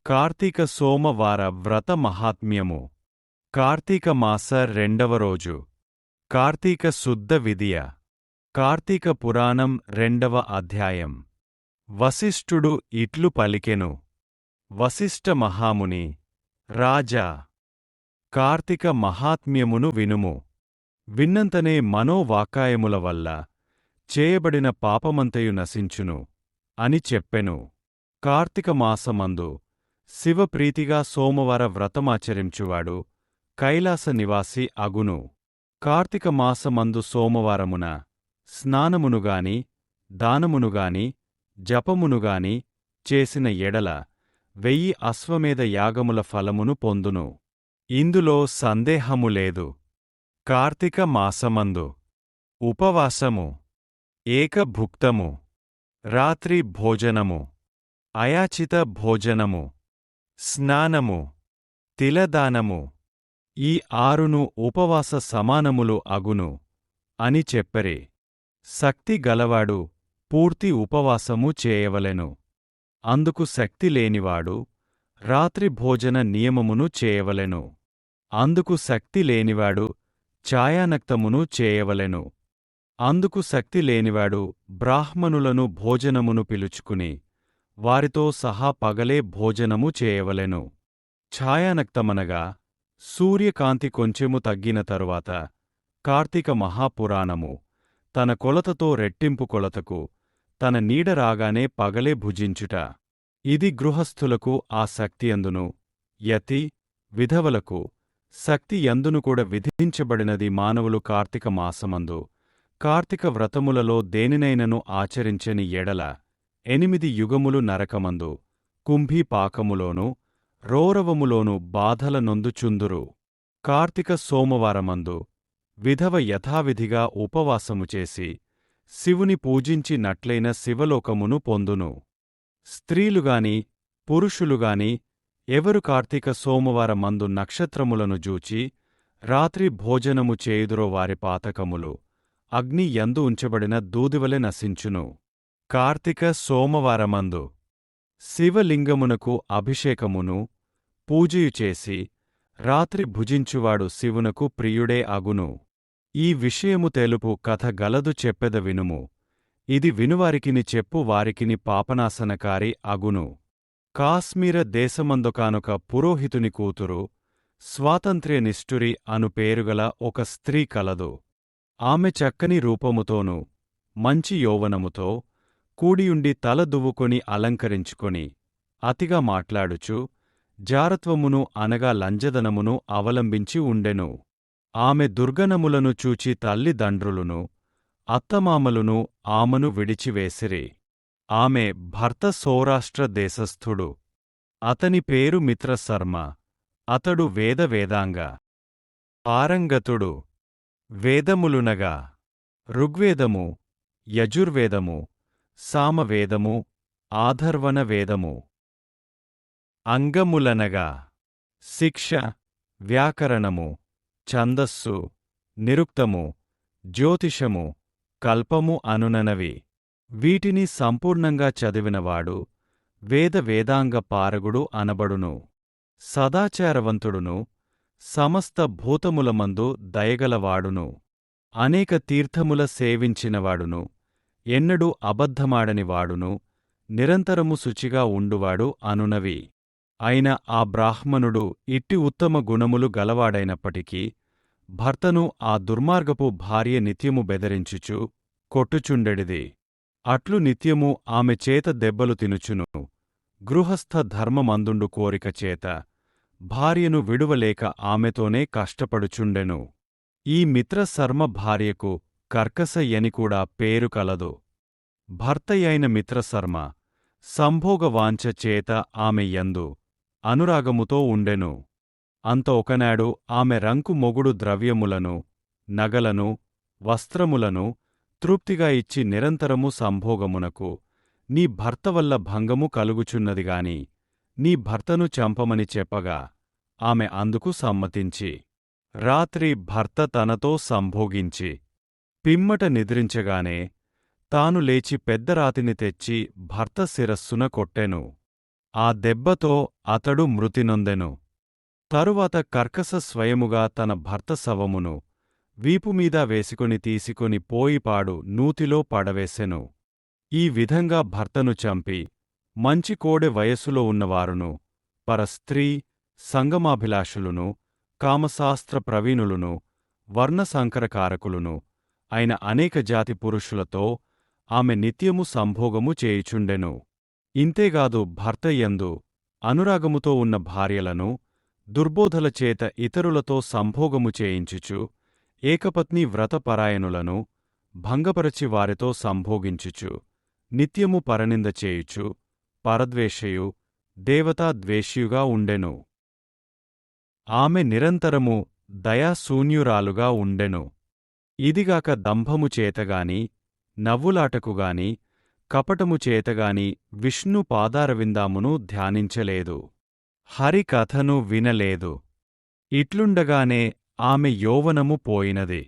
కార్తీక సోమవార వ్రత మహాత్మ్యము. కార్తీక మాస రెండవ రోజు. కార్తీక శుద్ధ విదియ. కార్తీక పురాణం రెండవ అధ్యాయం. వశిష్ఠుడు ఇట్లు పలికెను. వశిష్ఠ మహాముని: రాజా, కార్తీక మహాత్మ్యమును వినుము. విన్నంతనే మనోవాకాయముల వల్ల చేయబడిన పాపమంతయు నశించును అని చెప్పెను. కార్తీక మాసమందు శివప్రీతిగా సోమవార వ్రతమాచరించువాడు కైలాస నివాసి అగును. కార్తీక మాసమందు సోమవారమున స్నానమునుగాని దానమునుగాని జపమునుగాని చేసిన ఎడల 1000 అశ్వమేధ యాగముల ఫలమును పొందును. ఇందులో సందేహము లేదు. కార్తీక మాసమందు ఉపవాసము, ఏకభుక్తము, రాత్రి భోజనము, అయాచిత భోజనము, స్నానము, తిలదానము, ఈ 6ను ఉపవాస సమానములు అగును అని చెప్పెరే. శక్తి గలవాడు పూర్తి ఉపవాసము చేయవలెను. అందుకు శక్తి లేనివాడు రాత్రి భోజన నియమమును చేయవలెను. అందుకు శక్తి లేనివాడు ఛాయానక్తమును చేయవలెను. అందుకు శక్తి లేనివాడు బ్రాహ్మణులను భోజనమును పిలుచుకుని వారితో సహా పగలే భోజనము చేయవలెను. ఛాయానక్తమనగా సూర్యకాంతి కొంచెము తగ్గిన తరువాత కార్తీక మహాపురాణము తన కొలతతో రెట్టింపు కొలతకు తన నీడ రాగానే పగలే భుజించుట. ఇది గృహస్థులకు ఆ శక్తియందును, యతి విధవలకు శక్తి యందును కూడా విధించబడినది. మానవులు కార్తీక మాసమందు కార్తీక వ్రతములలో దేనినైనను ఆచరించని ఎడల 8 యుగములు నరకమందు కుంభీపాకములోను రౌరవములోను బాధల నొందుచుందురు. కార్తీక సోమవారమందు విధవ యథావిధిగా ఉపవాసము చేసి శివుని పూజించినట్లైన శివలోకమును పొందును. స్త్రీలుగాని పురుషులుగాని ఎవరు కార్తీక సోమవారమందు నక్షత్రములను జూచి రాత్రి భోజనము చేయుదురో వారి పాతకములు అగ్ని యందు ఉంచబడిన దూదివలె నశించును. కార్తీక సోమవారమందు శివలింగమునకు అభిషేకమును పూజయు చేసి రాత్రి భుజించువాడు శివునకు ప్రియుడే అగును. ఈ విషయము తెలుపు కథ గలదు, చెప్పెద వినుము. ఇది వినువారికిని చెప్పు వారికిని పాపనాశనకారి అగును. కాశ్మీర దేశమందొకానొక పురోహితుని కూతురు స్వాతంత్ర్యనిష్ఠురి అను పేరుగల ఒక స్త్రీ కలదు. ఆమె చక్కని రూపముతోనూ మంచి యౌవనముతో కూడియుండి తల దువ్వుకొని అలంకరించుకొని అతిగా మాట్లాడుచు జారత్వమును అనగా లంజదనమును అవలంబించి ఉండెను. ఆమె దుర్గణములను చూచి తల్లిదండ్రులును అత్తమామలును ఆమెను విడిచివేసిరి. ఆమె భర్త సౌరాష్ట్ర దేశస్థుడు. అతని పేరు మిత్రశర్మ. అతడు వేదాంగ పారంగతుడు. వేదములునగా ఋగ్వేదము, యజుర్వేదము, సామవేదము, ఆధర్వణ వేదము. అంగములనగా శిక్ష, వ్యాకరణము, ఛందస్సు, నిరుక్తము, జ్యోతిషము, కల్పము అనుననవి. వీటిని సంపూర్ణంగా చదివినవాడు వేదాంగ పారగుడు అనబడును. సదాచారవంతుడును, సమస్త భూతములమందు దయగలవాడును, అనేక తీర్థముల సేవించినవాడును, ఎన్నడూ అబద్ధమాడనివాడును, నిరంతరము శుచిగా ఉండువాడు అనునవి. అయిన ఆ బ్రాహ్మణుడు ఇట్టి ఉత్తమ గుణములు గలవాడైనప్పటికీ భర్తను ఆ దుర్మార్గపు భార్య నిత్యము బెదరించుచు కొట్టుచుండెడిది. అట్లు నిత్యము ఆమె చేత దెబ్బలు తినుచును. గృహస్థ ధర్మమందుండు కోరిక చేత భార్యను విడువలేక ఆమెతోనే కష్టపడుచుండెను. ఈ మిత్రశర్మ భార్యకు కర్కసయ్యని కూడా పేరు కలదు. భర్తయైన మిత్రశర్మ సంభోగవాంఛ చేత ఆమె యందు అనురాగముతో ఉండెను. అంత ఒకనాడు ఆమె రంకు మొగుడు ద్రవ్యములను, నగలను, వస్త్రములను తృప్తిగా ఇచ్చి నిరంతరము సంభోగమునకు నీ భర్త వల్ల భంగము కలుగుచున్నదిగాని నీ భర్తను చంపమని చెప్పగా ఆమె అందుకు సమ్మతించి రాత్రి భర్త తనతో సంభోగించి పిమ్మట నిద్రించగానే తాను లేచి పెద్దరాతిని తెచ్చి భర్త శిరస్సున కొట్టెను. ఆ దెబ్బతో అతడు మృతినొందెను. తరువాత కర్కస స్వయముగా తన భర్త శవమును వీపుమీద వేసుకొని తీసుకొని పోయిపాడు నూతిలో పడవేసెను. ఈ విధంగా భర్తను చంపి మంచి కోడె వయస్సులో ఉన్నవారును పరస్త్రీ సంగమాభిలాషులును కామశాస్త్ర ప్రవీణులును వర్ణసంకరకారకులును అయిన అనేక జాతి పురుషులతో ఆమె నిత్యము సంభోగము చేయుచుండెను. ఇంతేగాదు భర్తయందు అనురాగముతో ఉన్న భార్యలను దుర్బోధలచేత ఇతరులతో సంభోగము చేయించుచు ఏకపత్ని వ్రతపరాయణులను భంగపరచి వారితో సంభోగించుచు నిత్యము పరనింద చేయుచు పరద్వేషయు దేవతాద్వేషియుగా ఉండెను. ఆమె నిరంతరము దయాశూన్యురాలుగా ఉండెను. ఇదిగాక దంభము చేతగాని నవ్వులాటకుగాని కపటము చేతగాని విష్ణు పాదారవిందామును ధ్యానించలేదు. హరికథను వినలేదు. ఇట్లుండగానే ఆమె యౌవనము పోయినది.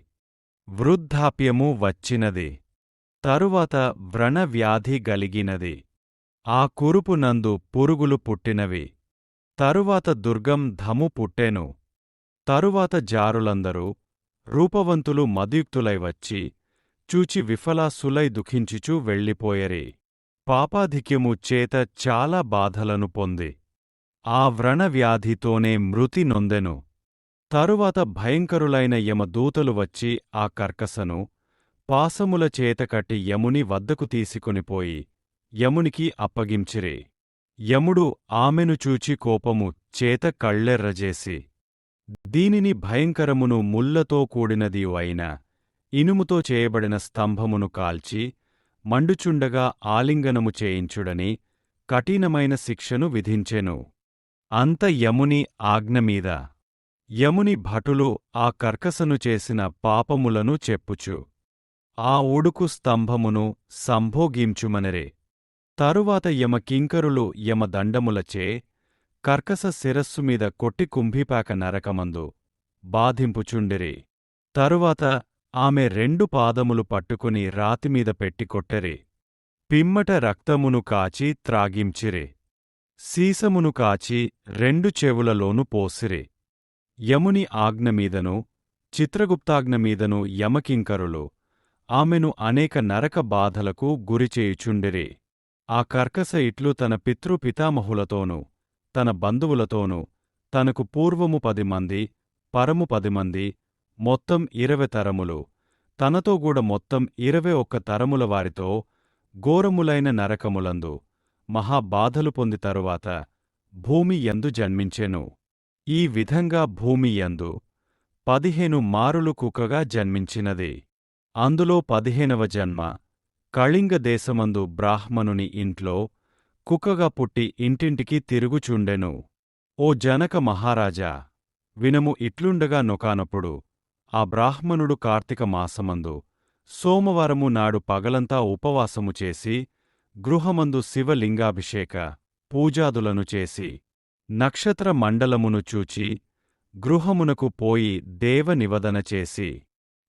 వృద్ధాప్యము వచ్చినది. తరువాత వ్రణవ్యాధి గలిగినది. ఆ కురుపునందు పురుగులు పుట్టినవి. తరువాత దుర్గం ధము పుట్టెను. తరువాత జారులందరూ రూపవంతులు మదయుక్తులై వచ్చి చూచి విఫలాసులై దుఃఖించుచూ వెళ్ళిపోయరి. పాపాధిక్యము చేత చాలా బాధలను పొంది ఆ వ్రణవ్యాధితోనే మృతి నొందెను. తరువాత భయంకరులైన యమదూతలు వచ్చి ఆ కర్కసను పాసముల చేత కట్టి యముని వద్దకు తీసుకొనిపోయి యమునికి అప్పగించిరి. యముడు ఆమెను చూచి కోపము చేత కళ్ళెర్రజేసి దీనిని భయంకరమును ముళ్లతో కూడినదియు అయిన ఇనుముతో చేయబడిన స్తంభమును కాల్చి మండుచుండగా ఆలింగనము చేయించుడని కఠినమైన శిక్షను విధించెను. అంత యముని ఆజ్ఞమీద యముని భటులు ఆ కర్కసను చేసిన పాపములను చెప్పుచు ఆ ఉడుకు స్తంభమును సంభోగించుమనరే. తరువాత యమకింకరులు యమదండములచే కర్కస శిరస్సుమీద కొట్టి కుంభీపాక నరకమందు బాధింపుచుండిరి. తరువాత ఆమె 2 పాదములు పట్టుకుని రాతిమీద పెట్టి కొట్టెరి. పిమ్మట రక్తమును కాచి త్రాగించిరి. సీసమును కాచి 2 చెవులలోను పోసిరి. యముని ఆజ్ఞమీదను చిత్రగుప్తాజ్ఞమీదను యమకింకరులు ఆమెను అనేక నరక బాధలకు గురిచేయుచుండిరి. ఆ కర్కస ఇట్లు తన పితృపితామహులతోనూ తన బంధువులతోనూ తనకు పూర్వము 10 మంది పరము 10 మంది మొత్తం 20 తరములు తనతోగూడ మొత్తం 21 తరముల వారితో ఘోరములైన నరకములందు మహాబాధలు పొంది తరువాత భూమి యందు జన్మించెను. ఈ విధంగా భూమి యందు 15 మారులు కుక్కగా జన్మించినది. అందులో 15వ జన్మ కళింగ దేశమందు బ్రాహ్మణుని ఇంట్లో కుక్కగా పుట్టి ఇంటింటికి తిరుగుచుండెను. ఓ జనక మహారాజా, వినము. ఇట్లుండగా నొకానొప్పుడు ఆ బ్రాహ్మణుడు కార్తీక మాసమందు సోమవారము నాడు పగలంతా ఉపవాసము చేసి గృహమందు శివలింగాభిషేక పూజాదులను చేసి నక్షత్ర మండలమును చూచి గృహమునకు పోయి దేవనివదన చేసి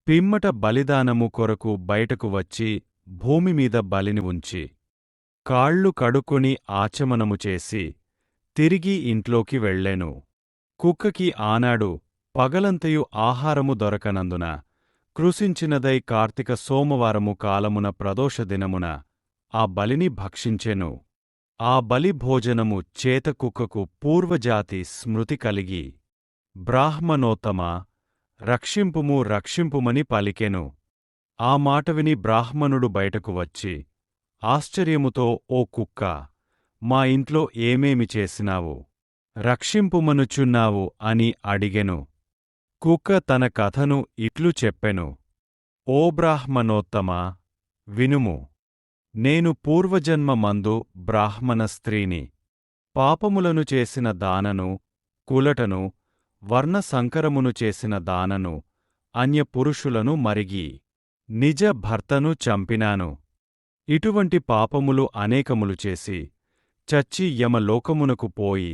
పిమ్మట బలిదానము కొరకు బయటకు వచ్చి భూమిమీద బలిని ఉంచి కాళ్ళు కడుక్కొని ఆచమనము చేసి తిరిగి ఇంట్లోకి వెళ్ళెను. కుక్కకి ఆనాడు పగలంతయు ఆహారము దొరకనందున కృశించినదై కార్తీక సోమవారము కాలమున ప్రదోషదినమున ఆ బలిని భక్షించెను. ఆ బలి భోజనము చేత కుక్కకు పూర్వజాతి స్మృతి కలిగి బ్రాహ్మణోత్తమా, రక్షింపుము రక్షింపుమని పలికెను. ఆ మాట విని బ్రాహ్మణుడు బయటకు వచ్చి ఆశ్చర్యముతో, ఓ కుక్క, మా ఇంట్లో ఏమేమి చేసినావు, రక్షింపుమనుచున్నావు అని అడిగెను. కుక్క తన కథను ఇట్లు చెప్పెను. ఓ బ్రాహ్మణోత్తమా, వినుము. నేను పూర్వజన్మ మందు బ్రాహ్మణ స్త్రీని. పాపములను చేసిన దానను, కులటను, వర్ణసంకరమును చేసిన దానను, అన్యపురుషులను మరిగి నిజ భర్తను చంపినాను. ఇటువంటి పాపములు అనేకములు చేసి చచ్చి యమలోకమునకు పోయి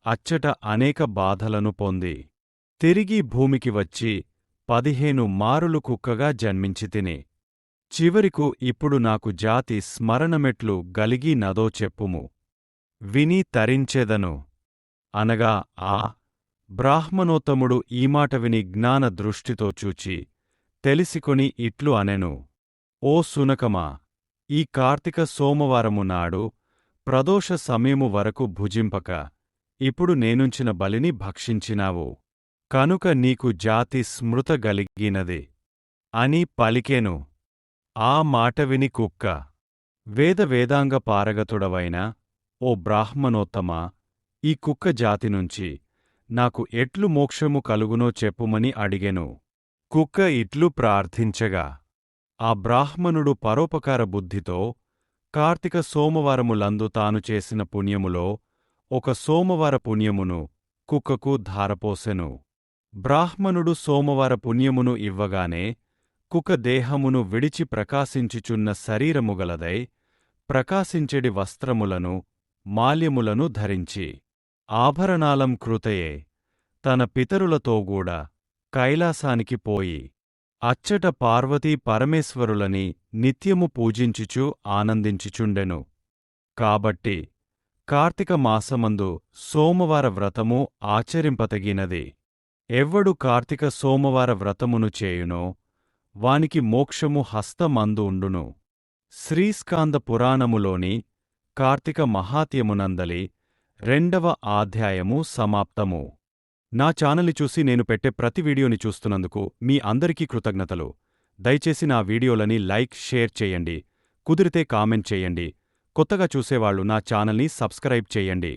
అచ్చట అనేక బాధలను పొంది తిరిగి భూమికి వచ్చి 15 మారులు కుక్కగా జన్మించితిని. చివరికు ఇప్పుడు నాకు జాతి స్మరణమెట్లు గలిగి నదో చెప్పుము. విని తరించెదను. అనగా ఆ బ్రాహ్మణోత్తముడు ఈ మాట విని జ్ఞాన దృష్టితో చూచి తెలిసికొని ఇట్లు అనెను. ఓ సునకమా, ఈ కార్తీక సోమవారము నాడు ప్రదోష సమయము వరకు భుజింపక ఇప్పుడు నేనుంచిన బలిని భక్షించినావు. కనుక నీకు జాతి స్మృత గలిగినది అని పలికెను. ఆ మాట విని కుక్క, వేదాంగ పారగతుడవైన ఓ బ్రాహ్మణోత్తమా, ఈ కుక్క జాతినుంచి నాకు ఎట్లు మోక్షము కలుగునో చెప్పుమని అడిగెను. కుక్క ఇట్లు ప్రార్థించగా ఆ బ్రాహ్మణుడు పరోపకార బుద్ధితో కార్తీక సోమవారములందు తాను చేసిన పుణ్యములో ఒక సోమవార పుణ్యమును కుక్కకు ధారపోసెను. బ్రాహ్మణుడు సోమవార పుణ్యమును ఇవ్వగానే కుక్క దేహమును విడిచి ప్రకాశించుచున్న శరీరముగలదై ప్రకాశించెడి వస్త్రములను మాల్యములను ధరించి ఆభరణాలం కృతయే తన పితరులతోగూడా కైలాసానికి పోయి అచ్చట పార్వతీ పరమేశ్వరులని నిత్యము పూజించుచు ఆనందించుచుండెను. కాబట్టి కార్తీక మాసమందు సోమవార వ్రతము ఆచరింపతగినది. ఎవ్వడు కార్తీక సోమవార వ్రతమును చేయునో వానికి మోక్షము హస్తమందు ఉండును. శ్రీస్కాంద పురాణములోని కార్తీక మహాత్యమునందలి 2వ అధ్యాయము సమాప్తము. నా ఛానల్ని చూసి నేను పెట్టే ప్రతి వీడియోని చూస్తున్నందుకు మీ అందరికీ కృతజ్ఞతలు. దయచేసి నా వీడియోలని లైక్, షేర్ చేయండి. కుదిరితే కామెంట్ చేయండి. కొత్తగా చూసేవాళ్లు నా ఛానల్ని సబ్స్క్రైబ్ చేయండి.